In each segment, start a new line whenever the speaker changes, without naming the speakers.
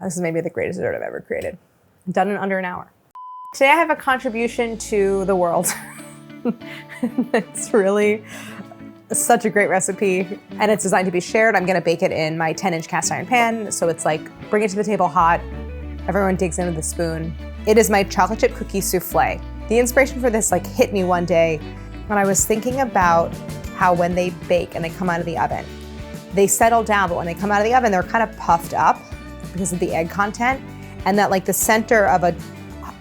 This is maybe the greatest dessert I've ever created. Done in under an hour. Today I have a contribution to the world. It's really such a great recipe, and it's designed to be shared. I'm gonna bake it in my 10-inch cast iron pan, so it's like, bring it to the table hot, everyone digs in with a spoon. It is my chocolate chip cookie soufflé. The inspiration for this like hit me one day when I was thinking about how when they bake and they come out of the oven, they settle down, but when they come out of the oven, they're kind of puffed up because of the egg content, and that like the center of a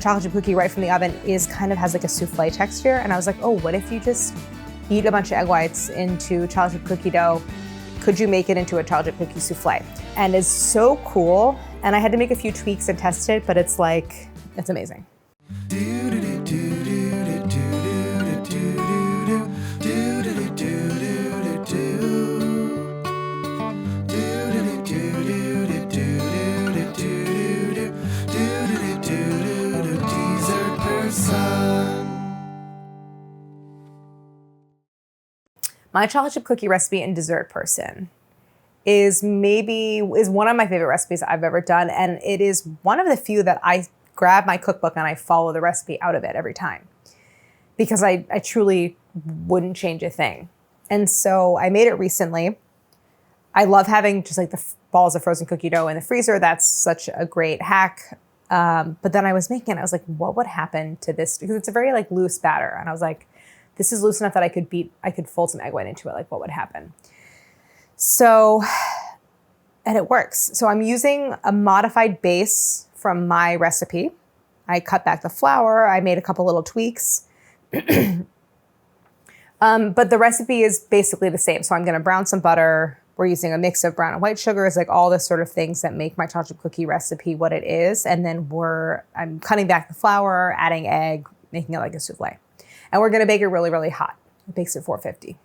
chocolate chip cookie right from the oven has like a souffle texture. And I was like, oh, what if you just eat a bunch of egg whites into chocolate chip cookie dough? Could you make it into a chocolate chip cookie souffle? And it's so cool. And I had to make a few tweaks and test it, but it's like, it's amazing. My chocolate chip cookie recipe and dessert person is one of my favorite recipes I've ever done. And it is one of the few that I grab my cookbook and I follow the recipe out of it every time, because I truly wouldn't change a thing. And so I made it recently. I love having just like the balls of frozen cookie dough in the freezer. That's such a great hack. But then I was making it, I was like, what would happen to this? Because it's a very like loose batter. And I was like, this is loose enough that I could fold some egg white into it. Like, what would happen? So, and it works. So I'm using a modified base from my recipe. I cut back the flour. I made a couple little tweaks. But the recipe is basically the same. So I'm gonna brown some butter. We're using a mix of brown and white sugars, like all the sort of things that make my chocolate chip cookie recipe what it is. And then I'm cutting back the flour, adding egg, making it like a souffle. And we're gonna bake it really, really hot. It bakes at 450.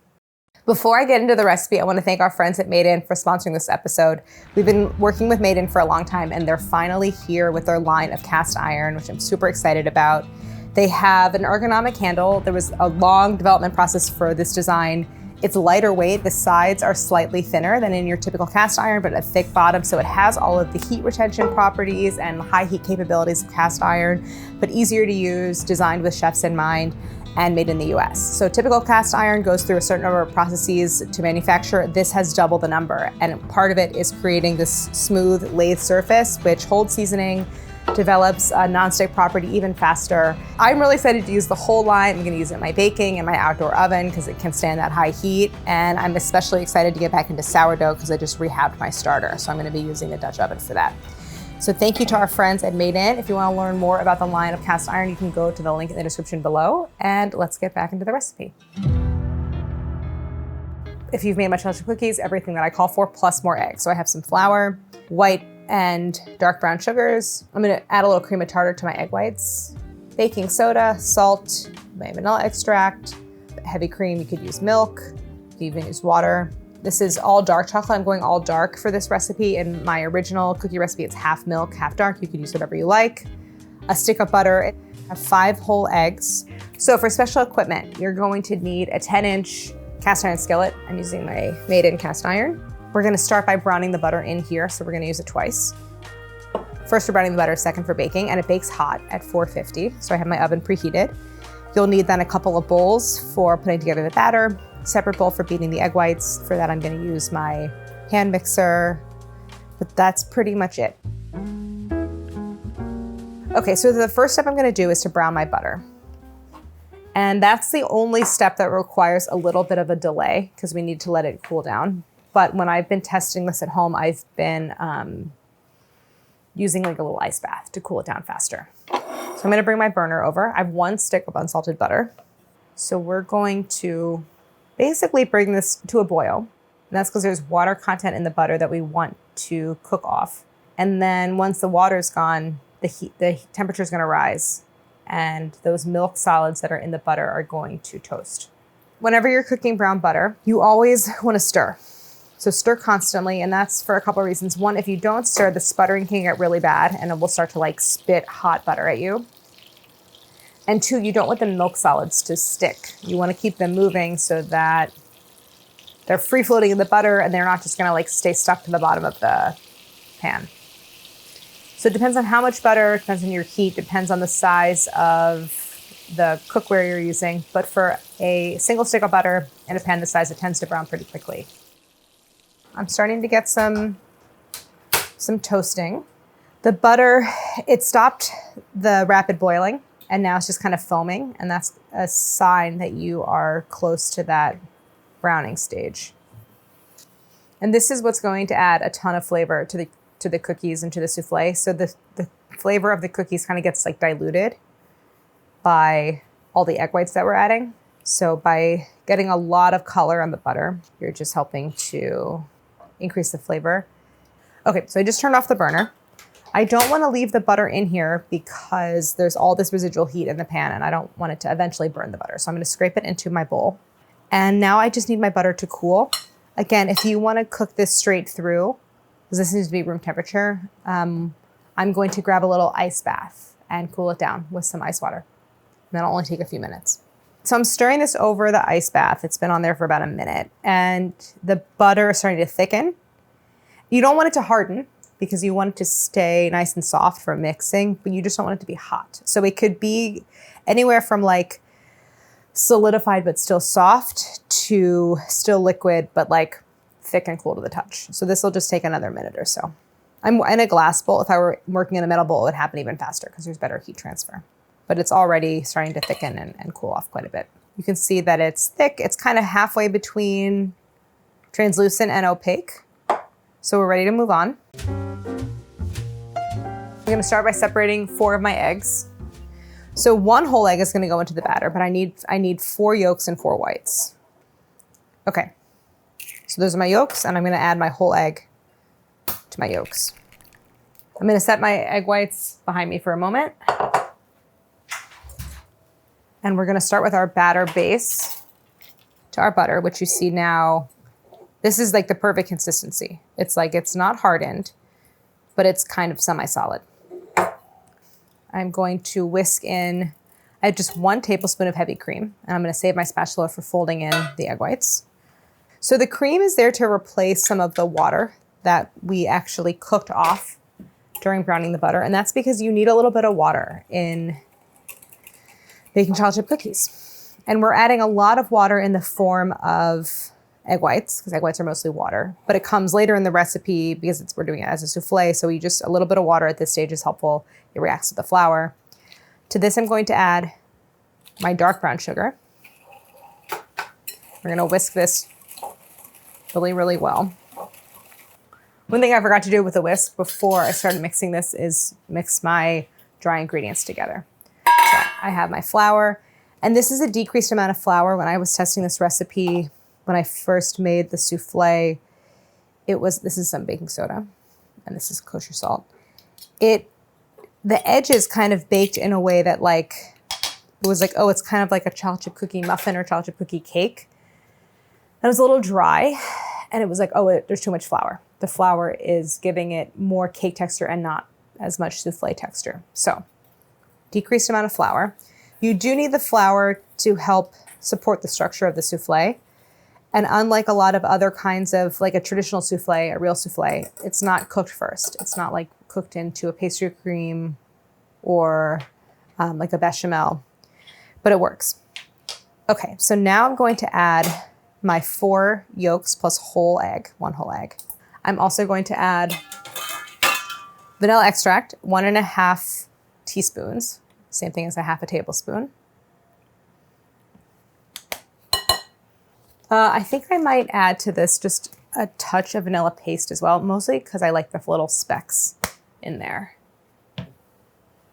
Before I get into the recipe, I wanna thank our friends at Made In for sponsoring this episode. We've been working with Made In for a long time, and they're finally here with their line of cast iron, which I'm super excited about. They have an ergonomic handle. There was a long development process for this design. It's lighter weight. The sides are slightly thinner than in your typical cast iron, but a thick bottom. So it has all of the heat retention properties and high heat capabilities of cast iron, but easier to use, designed with chefs in mind, and made in the US. So typical cast iron goes through a certain number of processes to manufacture. This has double the number. And part of it is creating this smooth lathe surface, which holds seasoning, develops a nonstick property even faster. I'm really excited to use the whole line. I'm gonna use it in my baking and my outdoor oven because it can stand that high heat. And I'm especially excited to get back into sourdough because I just rehabbed my starter. So I'm gonna be using the Dutch oven for that. So thank you to our friends at Made In. If you wanna learn more about the line of cast iron, you can go to the link in the description below, and let's get back into the recipe. If you've made my chocolate chip cookies, everything that I call for plus more eggs. So I have some flour, white and dark brown sugars. I'm gonna add a little cream of tartar to my egg whites, baking soda, salt, my vanilla extract, heavy cream. You could use milk, you could even use water. This is all dark chocolate. I'm going all dark for this recipe. In my original cookie recipe, it's half milk, half dark. You could use whatever you like. A stick of butter. I have 5 whole eggs. So for special equipment, you're going to need a 10-inch cast iron skillet. I'm using my Made In cast iron. We're gonna start by browning the butter in here, so we're gonna use it twice. First for browning the butter, second for baking, and it bakes hot at 450, so I have my oven preheated. You'll need then a couple of bowls for putting together the batter, separate bowl for beating the egg whites. For that, I'm gonna use my hand mixer, but that's pretty much it. Okay, so the first step I'm gonna do is to brown my butter. And that's the only step that requires a little bit of a delay because we need to let it cool down. But when I've been testing this at home, I've been using like a little ice bath to cool it down faster. So I'm gonna bring my burner over. I have 1 stick of unsalted butter. So we're going to basically bring this to a boil. And that's because there's water content in the butter that we want to cook off. And then once the water's gone, the temperature is gonna rise, and those milk solids that are in the butter are going to toast. Whenever you're cooking brown butter, you always wanna stir. So stir constantly, and that's for a couple of reasons. One, if you don't stir, the sputtering can get really bad and it will start to like spit hot butter at you. And 2, you don't want the milk solids to stick. You wanna keep them moving so that they're free floating in the butter and they're not just gonna like stay stuck to the bottom of the pan. So it depends on how much butter, it depends on your heat, depends on the size of the cookware you're using. But for a single stick of butter in a pan this size, it tends to brown pretty quickly. I'm starting to get some toasting. The butter, it stopped the rapid boiling and now it's just kind of foaming, and that's a sign that you are close to that browning stage. And this is what's going to add a ton of flavor to the cookies and to the souffle. So the flavor of the cookies kind of gets like diluted by all the egg whites that we're adding. So by getting a lot of color on the butter, you're just helping to increase the flavor. Okay, so I just turned off the burner. I don't want to leave the butter in here because there's all this residual heat in the pan and I don't want it to eventually burn the butter. So I'm going to scrape it into my bowl. And now I just need my butter to cool. Again, if you want to cook this straight through, because this needs to be room temperature, I'm going to grab a little ice bath and cool it down with some ice water. And that'll only take a few minutes. So I'm stirring this over the ice bath. It's been on there for about a minute and the butter is starting to thicken. You don't want it to harden because you want it to stay nice and soft for mixing, but you just don't want it to be hot. So it could be anywhere from like solidified but still soft to still liquid but like thick and cool to the touch. So this will just take another minute or so. I'm in a glass bowl. If I were working in a metal bowl, it would happen even faster because there's better heat transfer. But it's already starting to thicken and cool off quite a bit. You can see that it's thick. It's kind of halfway between translucent and opaque. So we're ready to move on. I'm gonna start by separating 4 of my eggs. So 1 whole egg is gonna go into the batter, but I need 4 yolks and 4 whites. Okay, so those are my yolks, and I'm gonna add my whole egg to my yolks. I'm gonna set my egg whites behind me for a moment. And we're gonna start with our batter base to our butter, which you see now, this is like the perfect consistency. It's like, it's not hardened, but it's kind of semi-solid. I'm going to whisk in, I have just 1 tablespoon of heavy cream, and I'm gonna save my spatula for folding in the egg whites. So the cream is there to replace some of the water that we actually cooked off during browning the butter, and that's because you need a little bit of water in baking chocolate chip cookies. And we're adding a lot of water in the form of egg whites, because egg whites are mostly water, but it comes later in the recipe because we're doing it as a souffle. So a little bit of water at this stage is helpful. It reacts to the flour. To this, I'm going to add my dark brown sugar. We're gonna whisk this really, really well. One thing I forgot to do with the whisk before I started mixing this is mix my dry ingredients together. So I have my flour, and this is a decreased amount of flour. When I was testing this recipe, when I first made the souffle, this is some baking soda, and this is kosher salt. The edges kind of baked in a way that like, it was like, oh, it's kind of like a chocolate chip cookie muffin or chocolate chip cookie cake. And it was a little dry, and it was like, oh, there's too much flour. The flour is giving it more cake texture and not as much souffle texture. So, decreased amount of flour. You do need the flour to help support the structure of the souffle. And unlike a lot of other kinds of, like a traditional souffle, a real souffle, it's not cooked first. It's not like cooked into a pastry cream or like a bechamel, but it works. Okay, so now I'm going to add my 4 yolks plus 1 whole egg. I'm also going to add vanilla extract, 1.5 teaspoons, same thing as a 1/2 tablespoon. I think I might add to this just a touch of vanilla paste as well, mostly because I like the little specks in there.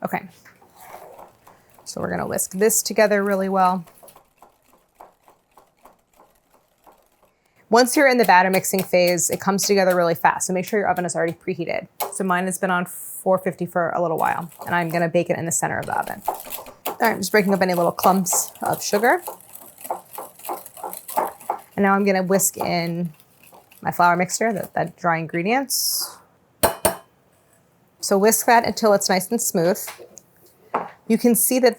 Okay, so we're gonna whisk this together really well. Once you're in the batter mixing phase, it comes together really fast, so make sure your oven is already preheated. So mine has been on 450 for a little while, and I'm gonna bake it in the center of the oven. All right, I'm just breaking up any little clumps of sugar. And now I'm gonna whisk in my flour mixture, that dry ingredients. So whisk that until it's nice and smooth. You can see that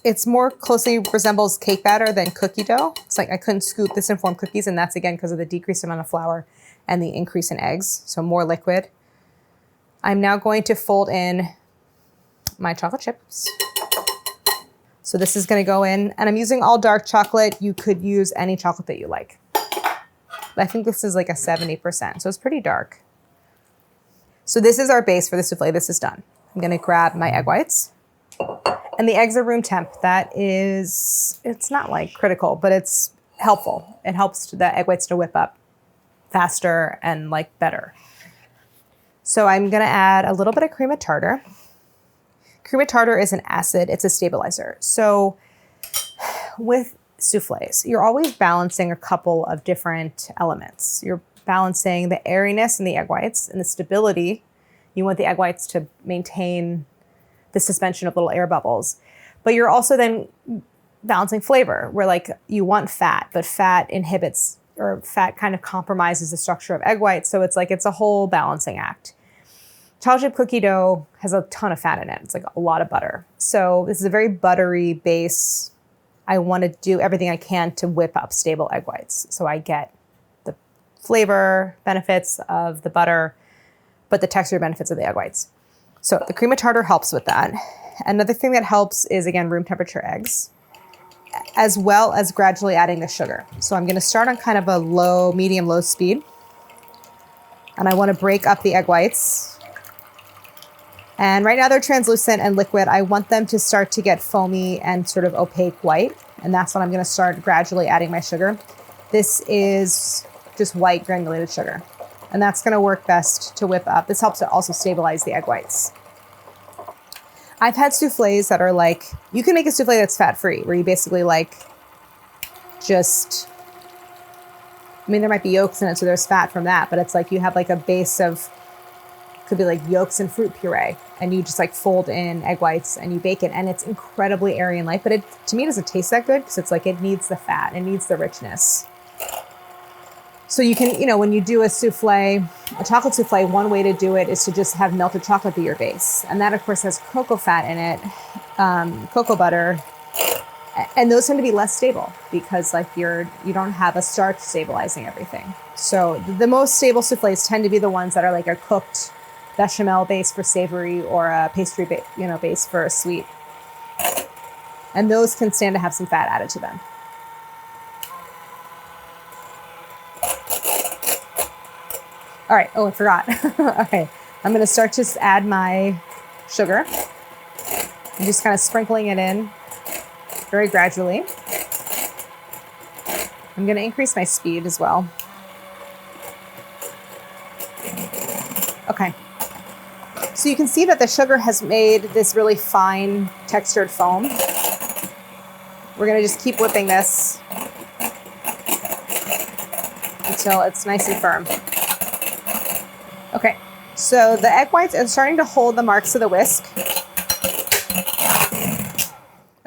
it more closely resembles cake batter than cookie dough. It's like I couldn't scoop this and form cookies, and that's again because of the decreased amount of flour and the increase in eggs, so more liquid. I'm now going to fold in my chocolate chips. So this is gonna go in, and I'm using all dark chocolate. You could use any chocolate that you like. I think this is like a 70%, so it's pretty dark. So this is our base for the souffle. This is done. I'm gonna grab my egg whites. And the eggs are room temp. That is, it's not like critical, but it's helpful. It helps the egg whites to whip up faster and like better. So I'm gonna add a little bit of cream of tartar. Cream of tartar is an acid, it's a stabilizer. So with souffles, you're always balancing a couple of different elements. You're balancing the airiness in the egg whites and the stability. You want the egg whites to maintain the suspension of little air bubbles. But you're also then balancing flavor, where like you want fat, but fat inhibits, or fat kind of compromises the structure of egg whites. So it's like, it's a whole balancing act. Chocolate chip cookie dough has a ton of fat in it. It's like a lot of butter. So this is a very buttery base. I want to do everything I can to whip up stable egg whites. So I get the flavor benefits of the butter, but the texture benefits of the egg whites. So the cream of tartar helps with that. Another thing that helps is, again, room temperature eggs, as well as gradually adding the sugar. So I'm gonna start on kind of a low, medium, low speed. And I wanna break up the egg whites. And right now they're translucent and liquid. I want them to start to get foamy and sort of opaque white. And that's when I'm gonna start gradually adding my sugar. This is just white granulated sugar. And that's gonna work best to whip up. This helps to also stabilize the egg whites. I've had souffles that are like, you can make a souffle that's fat-free, where you basically like just, I mean, there might be yolks in it, so there's fat from that, but it's like you have like a base of, could be like yolks and fruit puree, and you just like fold in egg whites and you bake it, and it's incredibly airy and light, but it, to me, doesn't taste that good because it's like, it needs the fat, it needs the richness. So you can, you know, when you do a souffle, a chocolate souffle, one way to do it is to just have melted chocolate be your base. And that of course has cocoa fat in it, cocoa butter, and those tend to be less stable because like you don't have a starch stabilizing everything. So the most stable souffles tend to be the ones that are like a cooked bechamel base for savory or a pastry base for a sweet. And those can stand to have some fat added to them. All right, oh, I forgot. Okay, I'm gonna start to add my sugar. I'm just kind of sprinkling it in very gradually. I'm gonna increase my speed as well. Okay, so you can see that the sugar has made this really fine textured foam. We're gonna just keep whipping this until it's nice and firm. Okay, so the egg whites are starting to hold the marks of the whisk.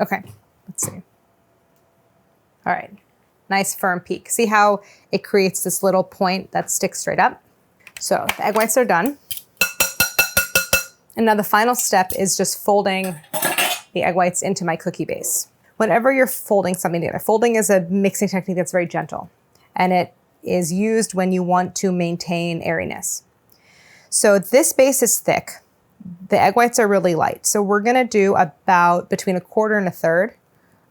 Okay, let's see. All right, nice firm peak. See how it creates this little point that sticks straight up? So the egg whites are done. And now the final step is just folding the egg whites into my cookie base. Whenever you're folding something together, folding is a mixing technique that's very gentle, and it is used when you want to maintain airiness. So this base is thick. The egg whites are really light. So we're gonna do about between 1/4 and 1/3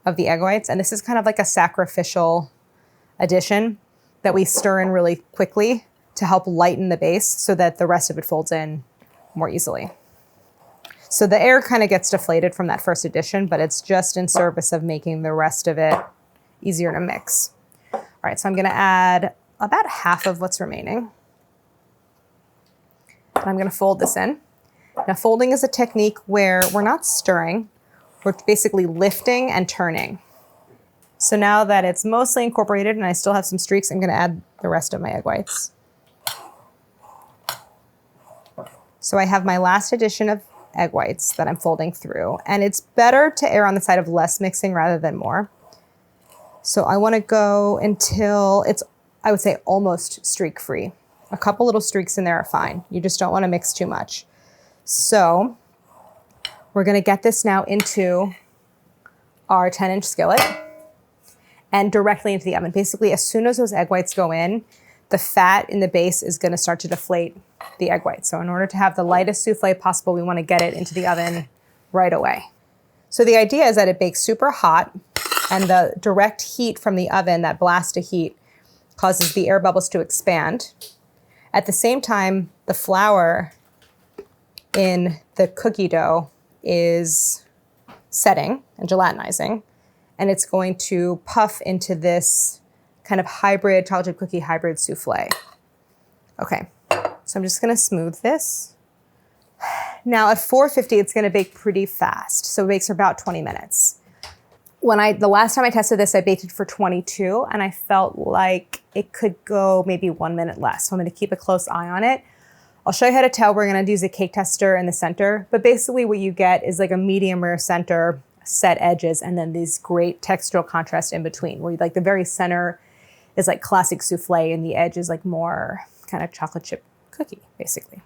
of the egg whites. And this is kind of like a sacrificial addition that we stir in really quickly to help lighten the base so that the rest of it folds in more easily. So the air kind of gets deflated from that first addition, but it's just in service of making the rest of it easier to mix. All right, so I'm gonna add about half of what's remaining. And I'm gonna fold this in. Now folding is a technique where we're not stirring, we're basically lifting and turning. So now that it's mostly incorporated and I still have some streaks, I'm gonna add the rest of my egg whites. So I have my last addition of egg whites that I'm folding through, and it's better to err on the side of less mixing rather than more. So I wanna go until it's, I would say, almost streak-free. A couple little streaks in there are fine. You just don't wanna mix too much. So we're gonna get this now into our 10-inch skillet and directly into the oven. Basically, as soon as those egg whites go in, the fat in the base is gonna start to deflate the egg white. So in order to have the lightest souffle possible, we wanna get it into the oven right away. So the idea is that it bakes super hot, and the direct heat from the oven, that blast of heat, causes the air bubbles to expand. At the same time, the flour in the cookie dough is setting and gelatinizing, and it's going to puff into this kind of hybrid, chocolate chip cookie hybrid souffle. Okay, so I'm just gonna smooth this. Now at 450, it's gonna bake pretty fast. So it bakes for about 20 minutes. The last time I tested this, I baked it for 22, and I felt like it could go maybe 1 minute less. So I'm gonna keep a close eye on it. I'll show you how to tell. We're gonna use a cake tester in the center, but basically what you get is like a medium rare center, set edges, and then these great textural contrast in between, where like the very center is like classic souffle and the edge is like more kind of chocolate chip cookie, basically.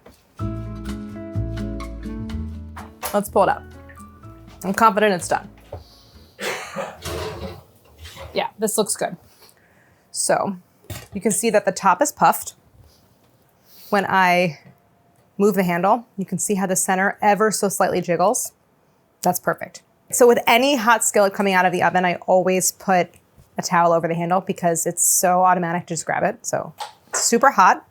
Let's pull it up. I'm confident it's done. Yeah, this looks good. So you can see that the top is puffed. When I move the handle, you can see how the center ever so slightly jiggles. That's perfect. So with any hot skillet coming out of the oven, I always put a towel over the handle because it's so automatic to just grab it. So it's super hot.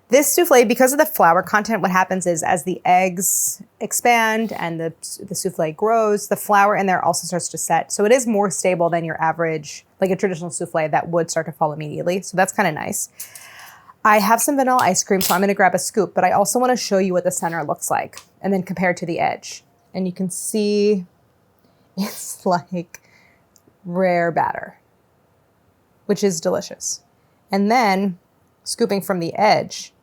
This souffle, because of the flour content, what happens is as the eggs expand and the souffle grows, the flour in there also starts to set. So it is more stable than your average, like a traditional souffle that would start to fall immediately. So that's kind of nice. I have some vanilla ice cream, so I'm gonna grab a scoop, but I also wanna show you what the center looks like and then compare it to the edge. And you can see it's like rare batter, which is delicious. And then scooping from the edge,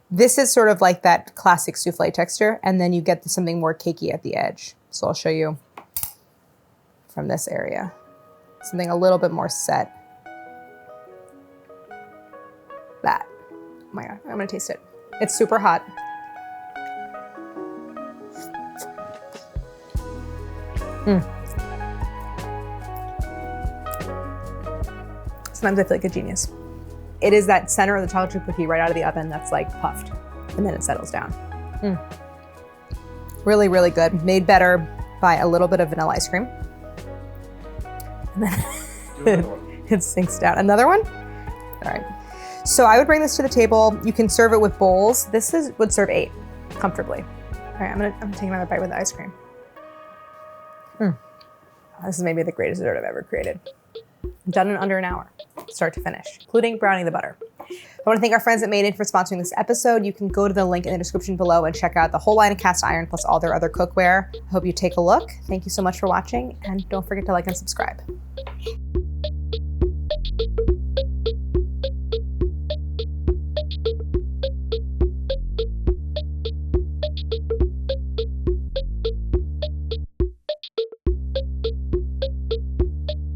this is sort of like that classic souffle texture, and then you get something more cakey at the edge. So I'll show you from this area, something a little bit more set. That, oh my God, I'm gonna taste it. It's super hot. Sometimes I feel like a genius. It is that center of the chocolate chip cookie right out of the oven that's like puffed, and then it settles down. Really, really good. Made better by a little bit of vanilla ice cream. And then it sinks down. Another one? All right. So I would bring this to the table. You can serve it with bowls. This would serve 8 comfortably. All right, I'm taking another bite with the ice cream. This is maybe the greatest dessert I've ever created. Done in under an hour, start to finish, including browning the butter. I want to thank our friends at Made In for sponsoring this episode. You can go to the link in the description below and check out the whole line of cast iron plus all their other cookware. I hope you take a look. Thank you so much for watching, and don't forget to like and subscribe.